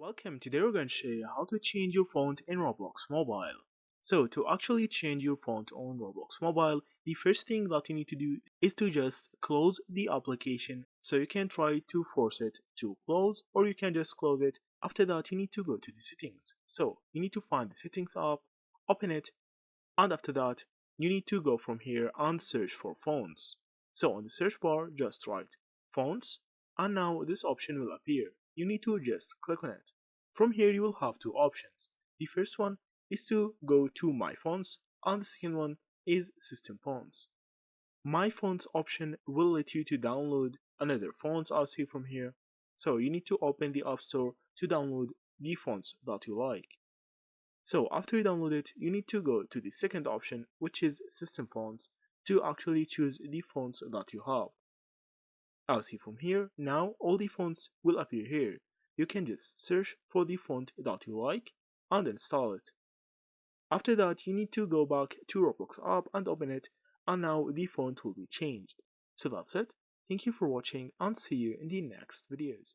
Welcome, today we're going to show you how to change your font in Roblox Mobile. So to actually change your font on Roblox Mobile, the first thing that you need to do is to just close the application. So you can try to force it to close, or you can just close it. After that you need to go to the settings. So you need to find the settings app, open it, and after that you need to go from here and search for fonts. So on the search bar just write fonts, and now this option will appear. You need to just click on it. From here you will have two options. The first one is to go to my fonts, and the second one is system fonts. My fonts option will let you to download another fonts as see from here. So you need to open the app store to download the fonts that you like. So after you download it, you need to go to the second option, which is system fonts, to actually choose the fonts that you have. As see from here, now all the fonts will appear here. You can just search for the font that you like and install it. After that, you need to go back to Roblox app and open it, and now the font will be changed. So that's it. Thank you for watching and see you in the next videos.